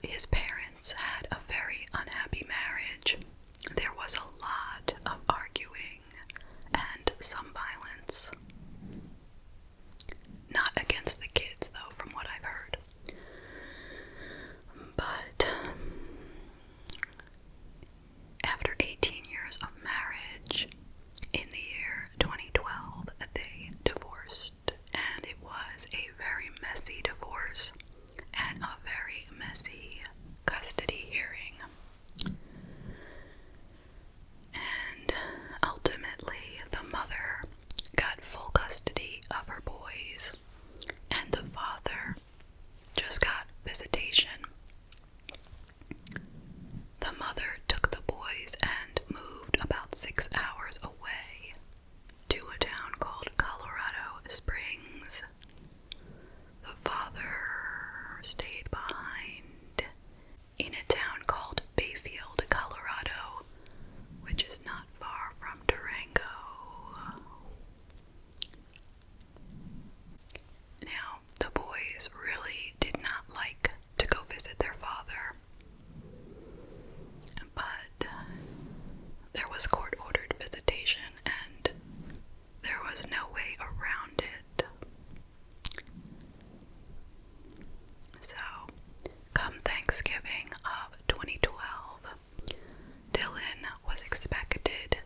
his parents had a very unhappy marriage. There was a lot of arguing and some violence. Not against the kids, though, from what I've heard. But after 18 years of marriage, in the year 2012, they divorced, and it was a very messy divorce and a very messy custody hearing. And ultimately, the mother got full custody of her boys, and the father just got visitation. The mother took the boys and moved about 6 hours away to a town called Colorado Springs. The father stayed behind in a town called Bayfield, Colorado, which is not far from Durango. Now, the boys really did not like to go visit their father, but there was court-ordered visitation, and there was no way around it. So, come Thanksgiving of 2012, Dylan was expected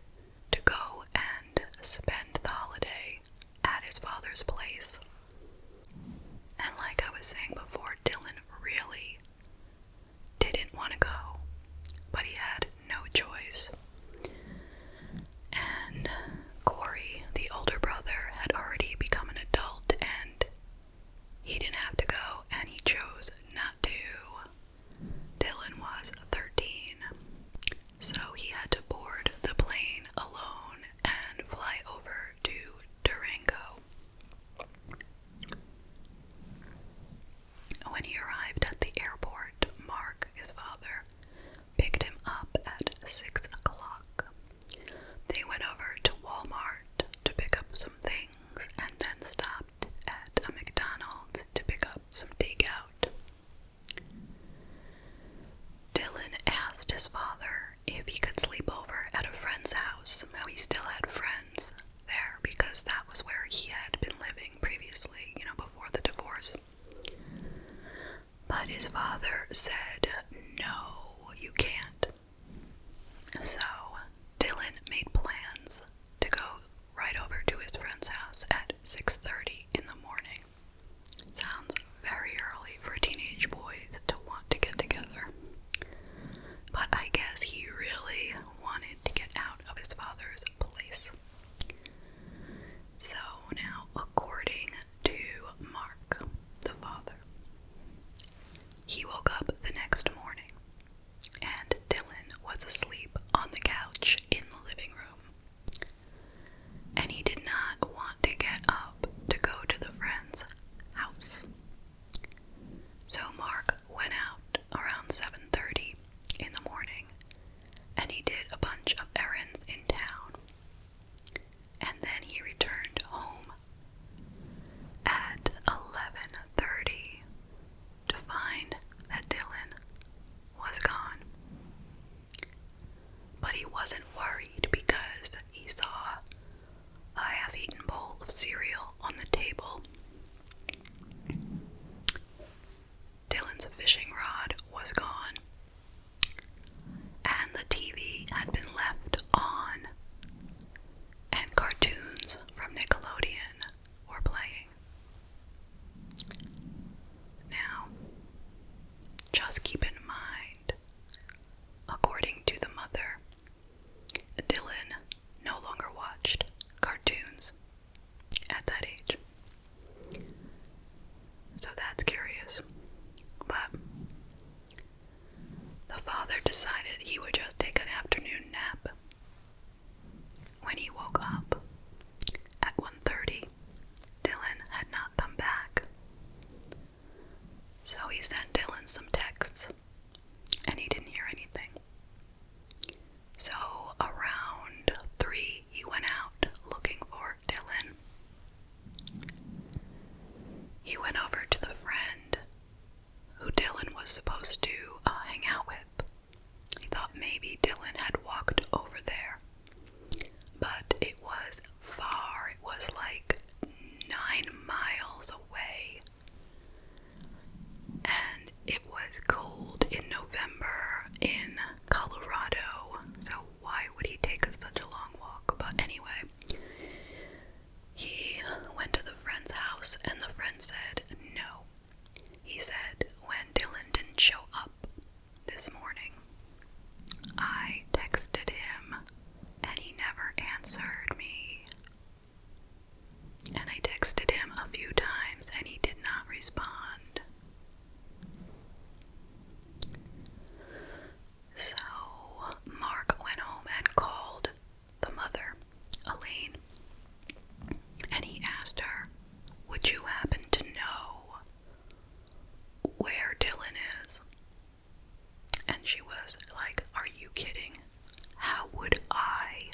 to go and spend the holiday at his father's place. And like I was saying before, Dylan really didn't want to go, but he had no choice. And Corey, the older brother, had already become an adult, and he didn't have to go, and he chose not to. Dylan was 13, so he had to board the plane alone and fly over to Durango. When he arrived at the airport, Mark, his father, picked him up at 6 o'clock. They went over to Walmart to pick up some things and then stopped at a McDonald's to pick up some takeout. Dylan asked his father if he could sleep over at a friend's house. Now, he still had friends there because that was where he had been living previously, before the divorce. But his father said, "No, you can't." So Dylan made plans to go right over to his friend's house at 6:30 in the morning. Sounds very early for teenage boys to want to get together. But I guess he really wanted to get out of his father's place. So now, according to Mark, the father, he woke up the next morning, and Dylan was asleep on the couch in the living room. And he did not want to get up to go to the friend's house. So Mark went out around 7:30 in the morning, and he did a bunch of errands in town. And then he returned home at 11:30 to find that Dylan was gone. But he wasn't worried because he saw a half-eaten bowl of cereal on the table. Dylan's fishing rod was gone, and the TV had been left on, and cartoons from Nickelodeon were playing. Now, just keep in mind, according to the mother, Dylan no longer watched cartoons at that age. So that's curious. But the father decided he would just take an afternoon nap. When he woke up at 1:30, Dylan had not come back. So he sent Dylan some texts, and he didn't hear anything. So around 3, he went out looking for Dylan. He went over to the friend who Dylan was supposed to Dylan had walked over there, but it was far. It was like 9 miles away, and it was cold in November in Colorado, so why would he take us such a long walk? But anyway, he went to the friend's house, and the friend said no. He said, when Dylan didn't show up this morning, I texted him and he never answered me. And I texted him a few times and he did not respond. So Mark went home and called the mother, Elaine, and he asked her, would you happen to know where Dylan is? And she was like, are you kidding? How would I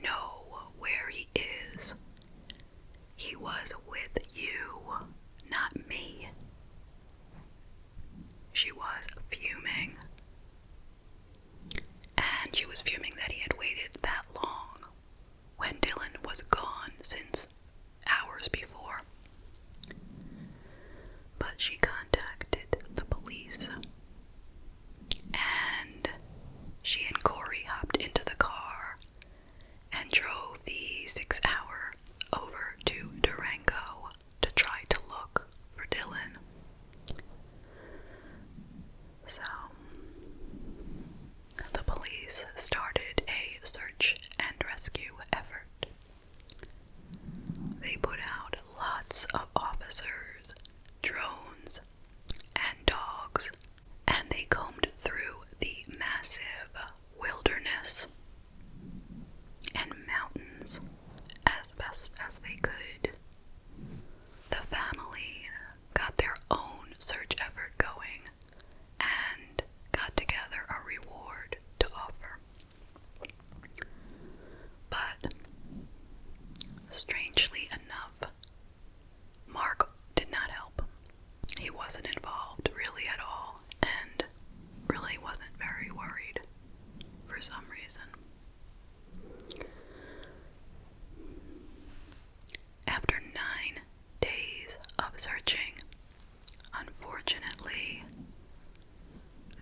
know where he is? He was with you, not me. She was fuming. And she was fuming that he had waited that long when Dylan was gone since hours before. But she contacted the police, and she and Corey hopped into the car and drove the 6-hour over to Durango to try to look for Dylan. So the police started a search and rescue effort. They put out lots of officers, drones, and dogs, and they combed through the massive wilderness and mountains as best as they could. The family got their own search effort going and got together a reward to offer. But strangely enough, Mark did not help. He wasn't involved really at all, and really wasn't very worried for some reason. After 9 days of searching, unfortunately,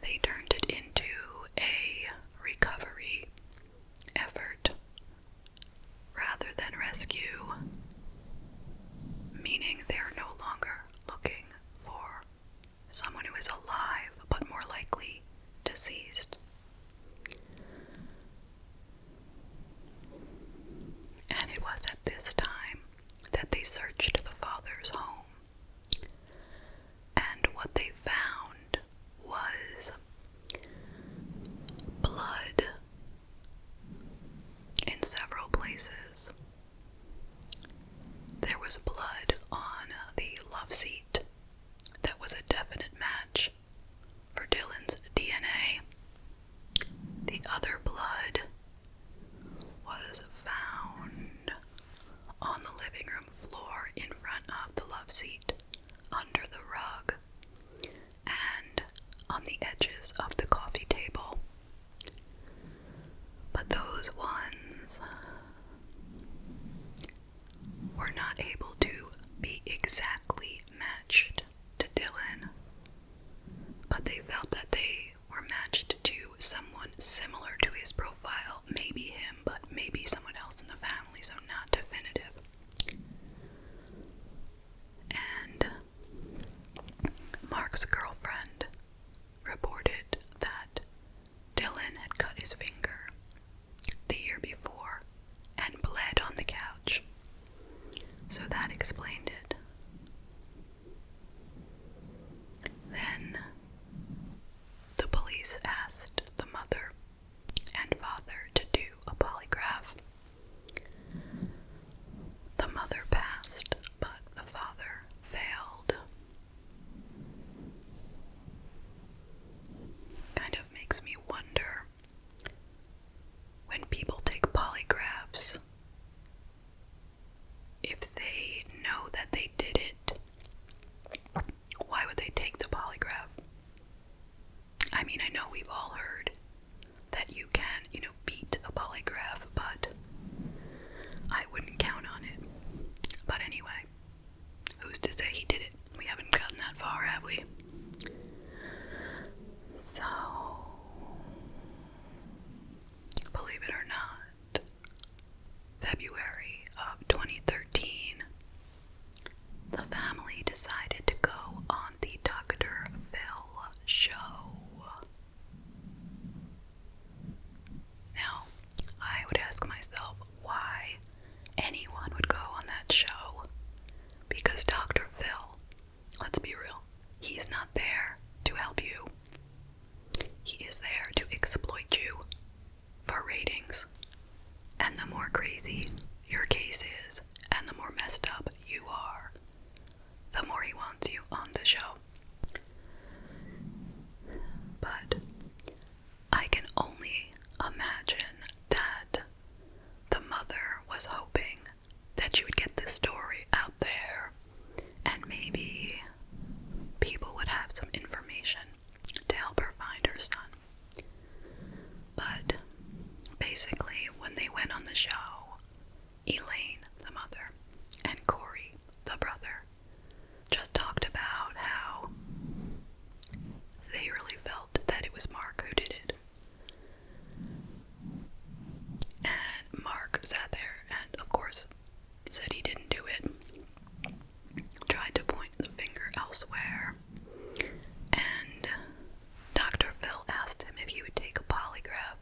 they turned it into a recovery effort rather than rescue, meaning they're no longer looking for someone who is alive, but more likely deceased. And it was at this time that they searched the father's home, and what they found was blood in several places. There was blood on the love seat that was a definite match for Dylan's DNA. The other blood was found on the living room floor in front of the love seat, under the rug, and on the edges of the coffee table. But those ones were not able to be exactly matched to Dylan, but they felt that they were matched to someone similar to his profile, maybe him, but maybe someone else in the family, so not definitive. And Mark's girlfriend reported that Dylan had cut his finger the year before and bled on the couch, so that explained it. Then the police asked the mother and father to do a polygraph. The mother passed, but the father failed. Kind of makes me wonder, when people take polygraphs, if they know that they did it, why would they take the polygraph? I mean, I know we've all heard that that you can, beat a polygraph, but I wouldn't count on it. But anyway, who's to say he did it? We haven't gotten that far, have we? So, believe it or not, February of 2013, the family decided to go on the Dr. Phil show. Now, I would ask myself why anyone would go on that show, because Dr. Phil, let's be real, he's not there to help you. He is there to exploit you for ratings. And the more crazy your case is, and the more messed up you are, the more he wants you on the show. But I can only imagine that the mother was hoping that she would get this story out there, and maybe people would have some information to help her find her son. But basically, when they went on the show, Elaine, the mother, and Corey, the brother, just talked about how they really felt that it was Mark who did it. And Mark sat there and, of course, said he didn't do it. Tried to point the finger elsewhere. And Dr. Phil asked him if he would take a polygraph,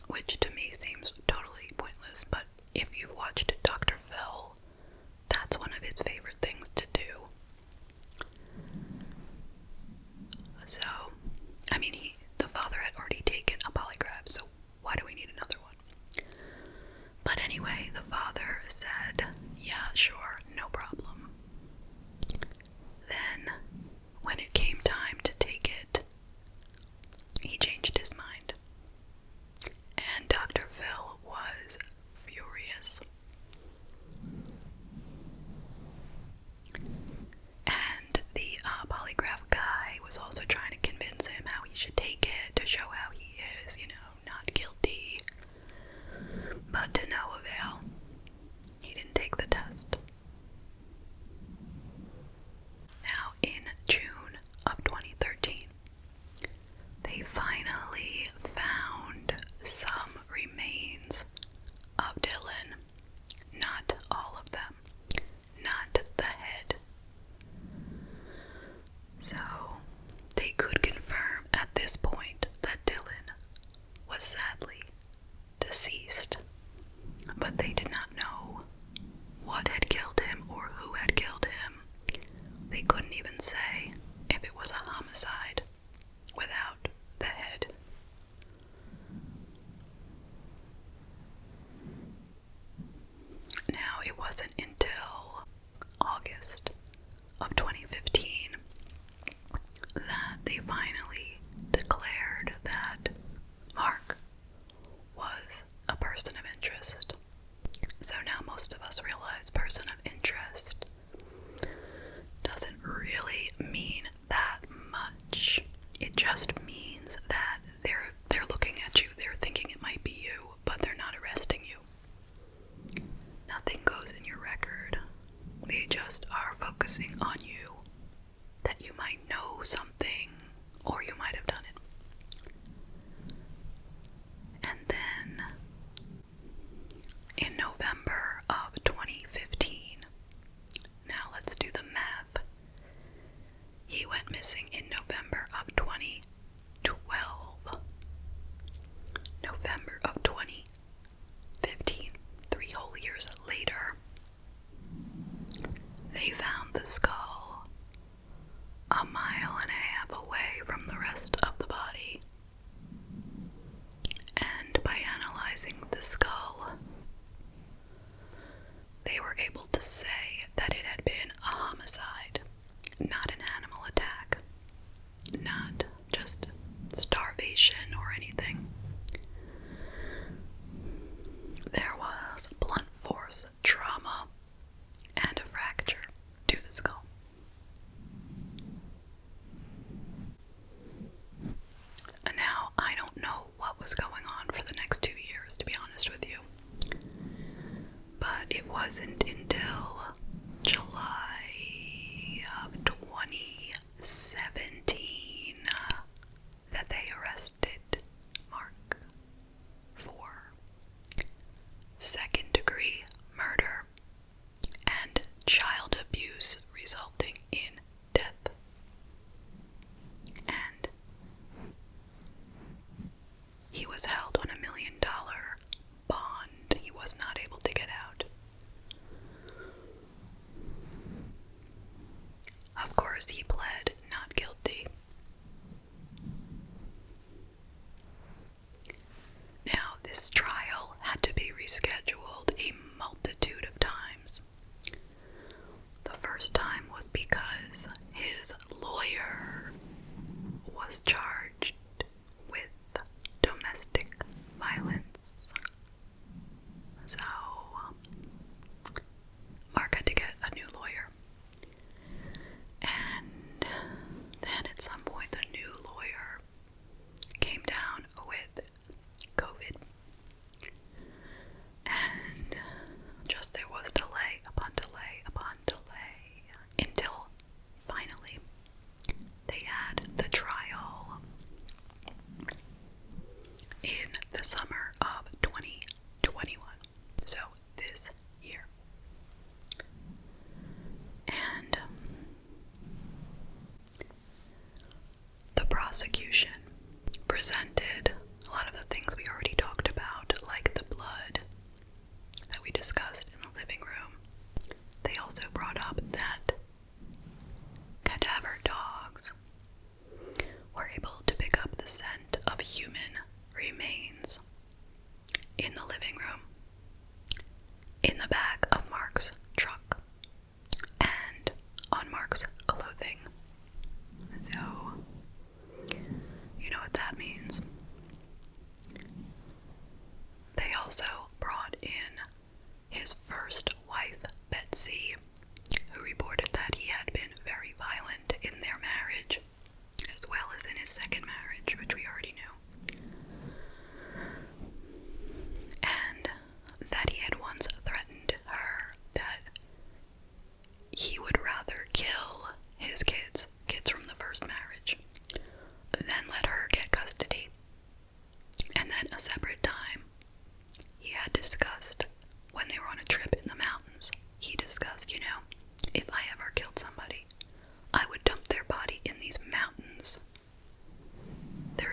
which to me seems totally pointless, but if you've watched Dr. Phil, that's one of his favorite things to do. So, I mean, the father had already taken a polygraph, so why do we need another one? But anyway, the father said, yeah, sure, no problem. Then, when it came time to take it, he changed his mind. And Dr. Phil was furious. And the polygraph guy was also trying to convince him how he should take it to show how he is, not guilty. But to no avail. He didn't take the test. Now, in June of 2013, they finally found some remains of Dylan. Not all of them. Not the head. So, they could confirm at this point that Dylan was sadly deceased. But they did not know what had killed him or who had killed him. They couldn't even say if it was a homicide without the head. Now, it wasn't until August of 2015 that they finally declared that Mark was a person of interest. So now most of us realize person of interest doesn't really mean that much. It just means that they're looking at you, they're thinking it might be you, but they're not arresting you. Nothing goes in your record. They just are focusing on you, that you might know something, or you might have done it. And then, in November of 2015, now let's do the math. He went missing in November of 2012. November of 2015, 3 whole years later, they found the skull a mile and a half away from the rest of the body. And by analyzing the skull, they were able to say that it had been a homicide, not an animal attack, not just starvation or anything. There was blunt force trauma and a fracture to the skull. Now, I don't know what was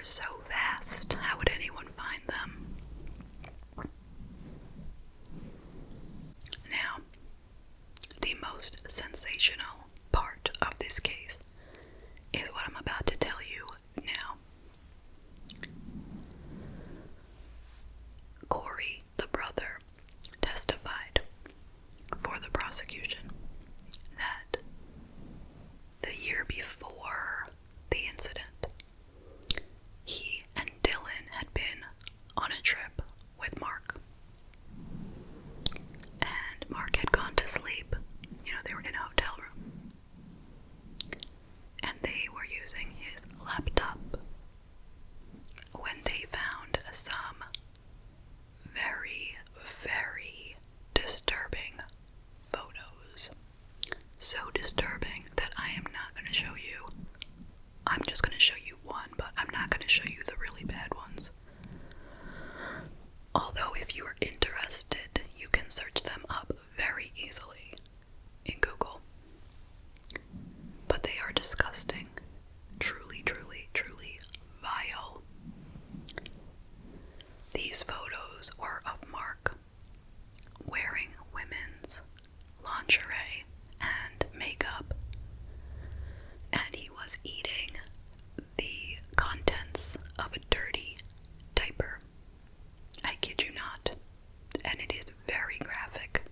are so vast. How would anyone find them? Now, the most sensational part of this case is what I'm about to tell you now. Corey, the brother, testified for the prosecution that the year before the incident, he and Dylan had been on a trip with Mark. And Mark had gone to sleep. You know, they were in a hotel room. And they were using his laptop when they found some very, very disturbing photos. So disturbing that I am not going to show you. I'm just going to show you one, but I'm not going to show you the really bad ones. Although if you are interested, you can search them up very easily in Google. But they are disgusting. Truly, truly, truly vile. These photos were of Mark wearing women's lingerie and makeup, and he was eating the contents of a dirty diaper. I kid you not. And it is very graphic.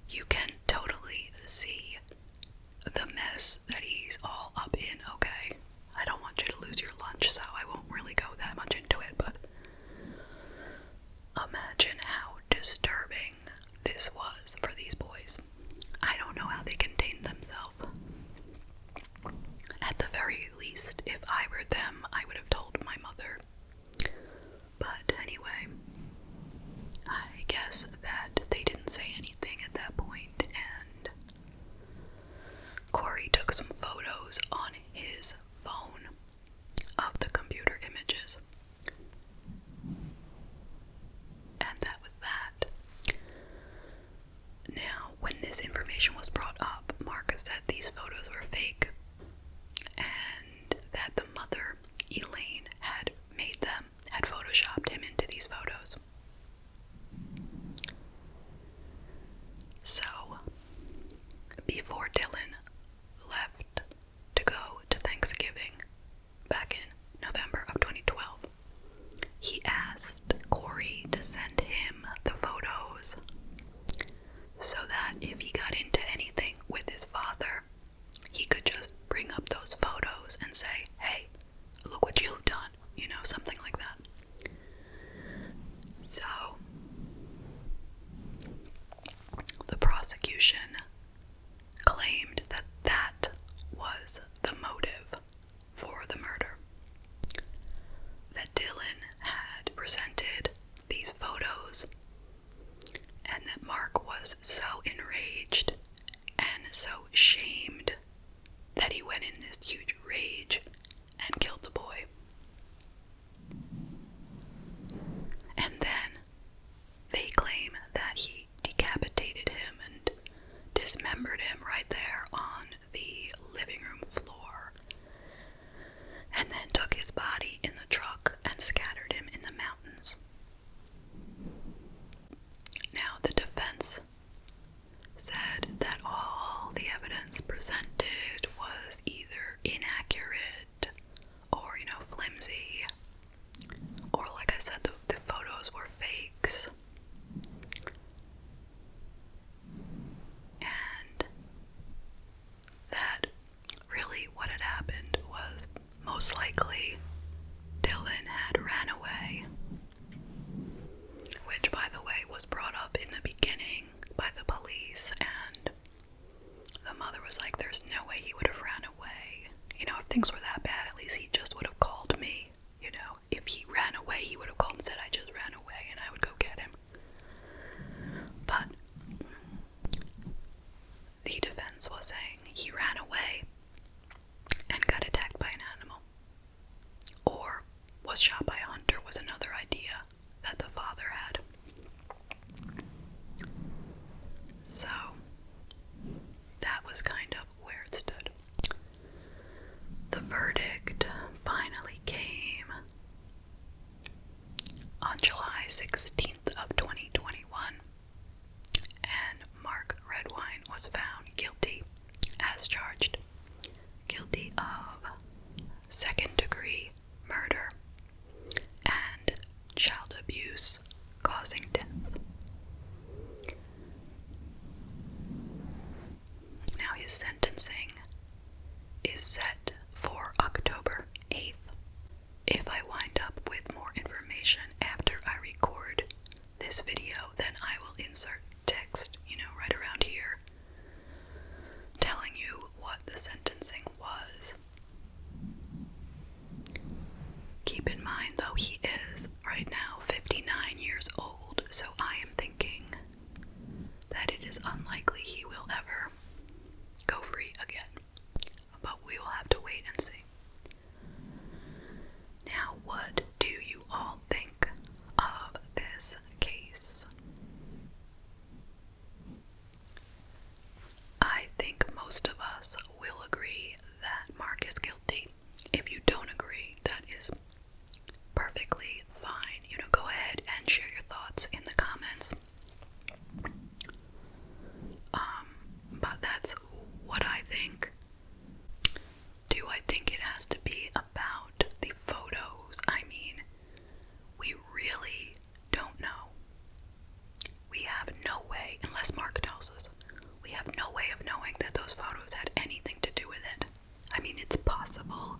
You can totally see the mess that he's all up in, okay? I don't want you to lose your lunch, so I won't really go that much into it, but imagine how disturbing this was for these boys. I don't know how they contained themselves. At the very least, if I were them, I would have told my mother. But anyway, I guess that they didn't say anything at that point, and Corey took some photos on his phone of the computer images. And that was that. Now, when this information was brought up, Mark said these photos were fake and that the mother, Elaine, had made them, had photoshopped him into these photos. So, before Dylan left to go to Thanksgiving back in November of 2012, he asked Corey to send him the photos so that if he got into anything with his father, he could just bring up those photos and say, hey, look what you've done, you know, something like that. So, the prosecution claimed that that was the motive for the murder. That Dylan had presented these photos and that Mark was so enraged and so shamed that he went in this huge rage and killed the boy. And then they claim that he decapitated him and dismembered him right there on the living room floor, and then took his body in the truck and scattered him in the mountains. Now, the defense said that all the evidence presented was either inaccurate or, you know, flimsy, or like I said, the photos were fakes. And that really what had happened was most likely Dylan had ran away, which, by the way, was brought up in the beginning by the police, and the mother was like, there's no way he would have ran away. You know, if things were that bad, at least he just would have called me. You know, if he ran away, he would have called and said, I just ran away, and I would go get him. But the defense was saying he ran away and got attacked by an animal, or was shot by a hunter, was another idea that the father had. So that was kind of where it stood. The verdict finally came in mind, though, he is right now 59 years old, so I am thinking that it is unlikely he will ever go free again. But we will have to wait and see. Now, what do you all think of this case? I think most of us will agree that Mark is guilty. If you don't agree, that is perfectly fine. Go ahead and share your thoughts in the comments. But that's what I think. Do I think it has to be about the photos? I mean, we really don't know. We have no way, unless Mark tells us, we have no way of knowing that those photos had anything to do with it. I mean, it's possible,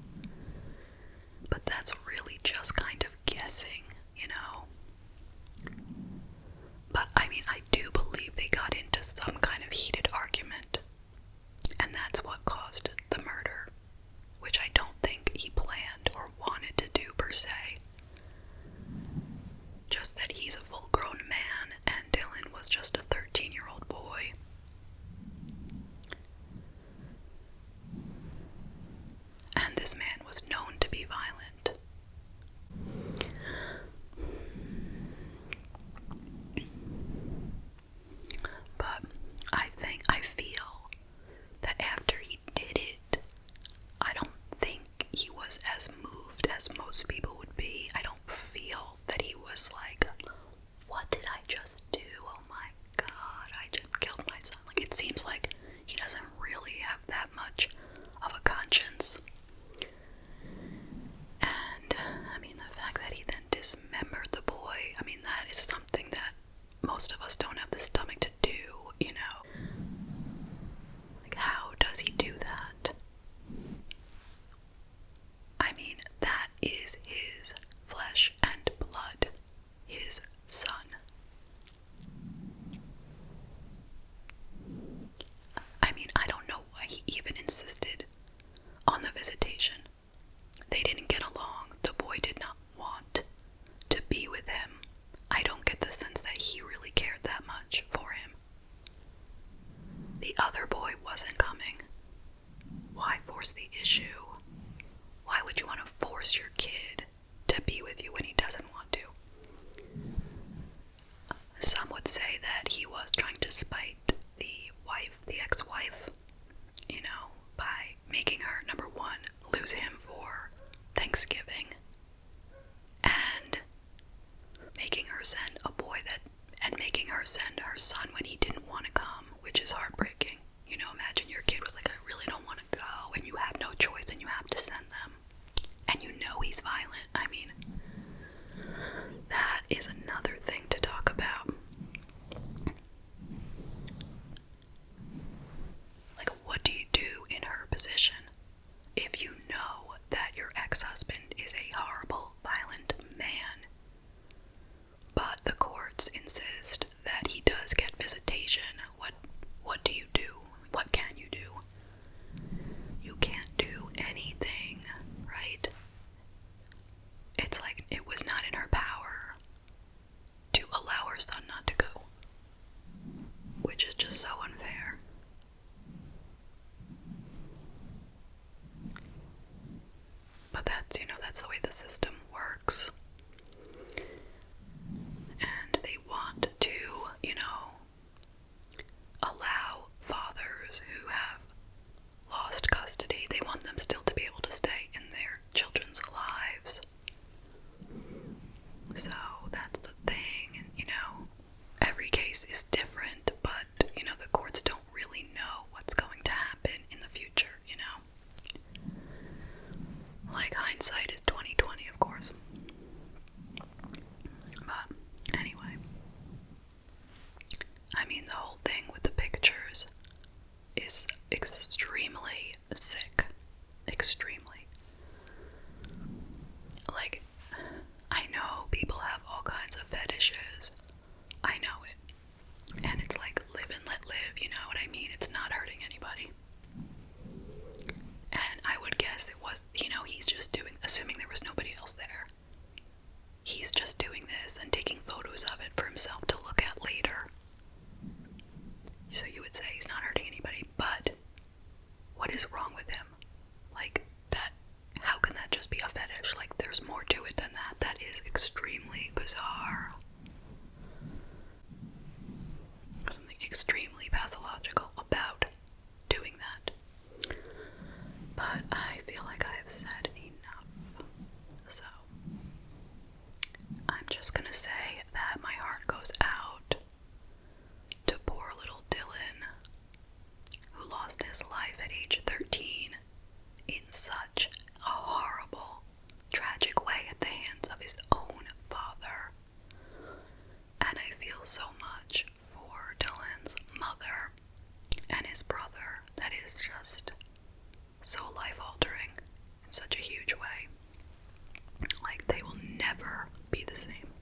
but that's really just kind of guessing, But I mean, I do believe they got into some kind of heated argument, and that's what caused the murder, which I don't think he planned or wanted to do per se. Just that he's a full-grown man and Dylan was just a 13-year-old boy. And this man was known to be violent. But I feel that after he did it, I don't think he was as moved as most people would be. I don't feel that he was like, what did I just do? Oh my god, I just killed my son. Like, it seems like he doesn't really have that much of a conscience. And, I mean, the fact that he then dismembered the boy, I mean, that is something that most of us don't have the stomach to do, Like, how does he do that? I mean, that is his flesh and blood, his son. I mean, I don't know why he even insisted on the visitation. They didn't get along. The boy did not want to be with him. I don't get the sense that he really cared that much for him. The other boy wasn't coming. Why force the issue? Why would you want to force your kid to be with you when he doesn't want to? Some would say that he was trying to spite the ex-wife, by making her, number one, lose him for Thanksgiving, and making her send making her send her son when he didn't want to come, which is heartbreaking. Imagine your kid was like, I really don't want to go, and you have no choice and you have to send them. And he's violent. I mean, that is another thing to talk about. Like, what do you do in her position if you know that your ex-husband is a horrible, violent man, but the courts insist that he does get visitation? What do you do? What can you do? You can't do anything, right? It's like it was not in her power to allow her son not to go, which is just so unfair. But that's the way the system works. And they want to, allow fathers who have lost custody, they want them still to be able to stay in their children's lives. So that's the thing, and every case is different, but the courts don't really know what's going to happen in the future, Like, hindsight is 20/20, of course. But anyway, I mean, the whole thing with the pictures is extremely sick. Extremely. Like, I know people have all kinds of fetishes. I know it. And it's like, live and let live, you know what I mean? It's not hurting anybody. And I would guess it was, he's just assuming there was nobody else there. such a huge way. Like, they will never be the same.